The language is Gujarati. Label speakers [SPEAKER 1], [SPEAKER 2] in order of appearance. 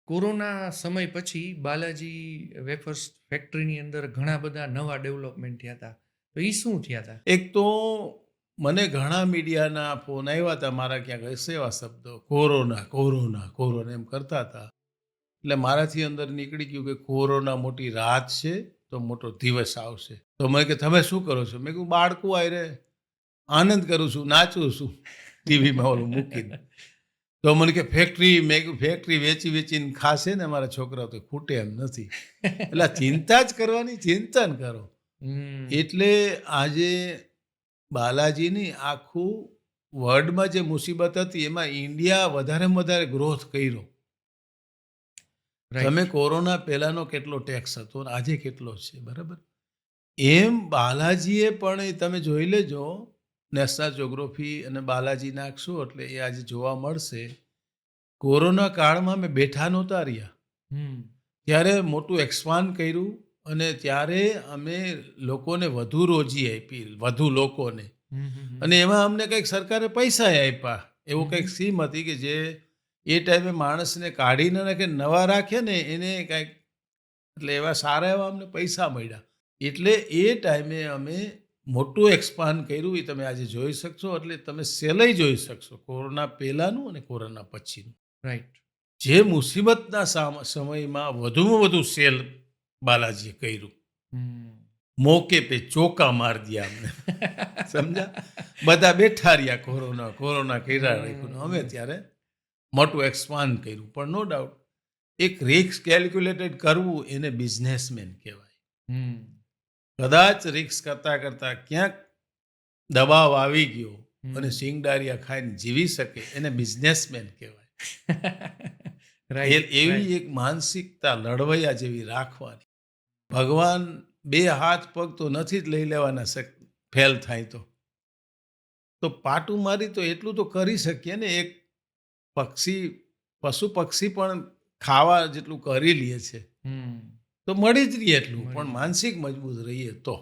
[SPEAKER 1] કોરોના સમય પછી બાલાજી વેફર્સ ફેક્ટરીની અંદર ઘણા બધા નવા ડેવલપમેન્ટ થયા હતા. તો એ શું થયા હતા?
[SPEAKER 2] એક તો મને ઘણા મીડિયાના ફોન આવ્યા હતા મારા ક્યાંક હશે એવા શબ્દો કોરોના કોરોના કોરોના એમ કરતા હતા. એટલે મારાથી અંદર નીકળી ગયું કે કોરોના મોટી રાત છે તો મોટો દિવસ આવશે. તો મેં કે તમે શું કરો છો? મેં કહ્યું બાળકું આયરે આનંદ કરું છું, નાચું છું ટીવીમાં ઓલું મૂકીને. તો મને કે ફેક્ટરી, મેં કીધું ફેક્ટરી વેચી વેચીને ખાશે ને મારા છોકરાઓ, તો ખૂટે એમ નથી. એટલે આ ચિંતા જ કરવાની, ચિંતન કરો.
[SPEAKER 1] હમ.
[SPEAKER 2] એટલે આજે બાલાજીની આખું વર્લ્ડમાં જે મુસીબત હતી એમાં ઇન્ડિયા વધારેમાં વધારે ગ્રોથ કર્યો.
[SPEAKER 1] Right.
[SPEAKER 2] તમે કોરોના પહેલાનો કેટલો ટેક્સ હતો અને આજે કેટલો છે, બરાબર? એમ બાલાજીએ પણ તમે જોઈ લેજો, નેશનલ જ્યોગ્રાફી અને બાલાજી નાખશો એટલે એ આજે જોવા મળશે. કોરોના કાળમાં અમે બેઠા નહોતા રહ્યા,
[SPEAKER 1] હમ.
[SPEAKER 2] ત્યારે મોટું એક્સપાન્ડ કર્યું અને ત્યારે અમે લોકોને વધુ રોજી આપી, વધુ લોકોને. અને એમાં અમને કંઈક સરકારે પૈસા આપ્યા. એવું કંઈક સ્કીમ હતી કે જે એ ટાઈમે માણસને કાઢી ન નાખે, નવા રાખે ને એને કંઈક, એટલે એવા સારા એવા અમને પૈસા મળ્યા. એટલે એ ટાઈમે અમે મોટું એક્સપાન્ડ કર્યું. એ તમે આજે જોઈ શકશો. એટલે તમે સેલય જોઈ શકશો, કોરોના પહેલાંનું અને કોરોના પછીનું.
[SPEAKER 1] રાઈટ.
[SPEAKER 2] જે મુસીબતના સમયમાં વધુમાં વધુ સેલ બાલાજીએ કર્યું. મોકે પે ચોકા માર દિયા અમને. સમજ્યા? બધા બેઠા રહ્યા, કોરોના કોરોના કર્યા રાખ્યું. અમે ત્યારે મોટું એક્સપાન્ડ કર્યું. પણ નો ડાઉટ એક રિસ્ક કેલ્ક્યુલેટેડ કરવું એને બિઝનેસમેન કહેવાય. કદાચ રિસ્ક કરતા કરતા ક્યાંક દબાવ આવી ગયો અને સિંગડારિયા ખાઈને જીવી શકે એને બિઝનેસમેન કહેવાય. એવી એક માનસિકતા લડવૈયા જેવી રાખવાની. ભગવાન બે હાથ પગ તો નથી જ લઈ લેવાના, ફેલ થાય તો પાટું મારી તો એટલું તો કરી શકીએ ને. એક પશુ પક્ષી પણ ખાવા જેટલું કરી લે છે તો મળી જ રહીએ એટલું, પણ માનસિક મજબૂત રહીએ તો.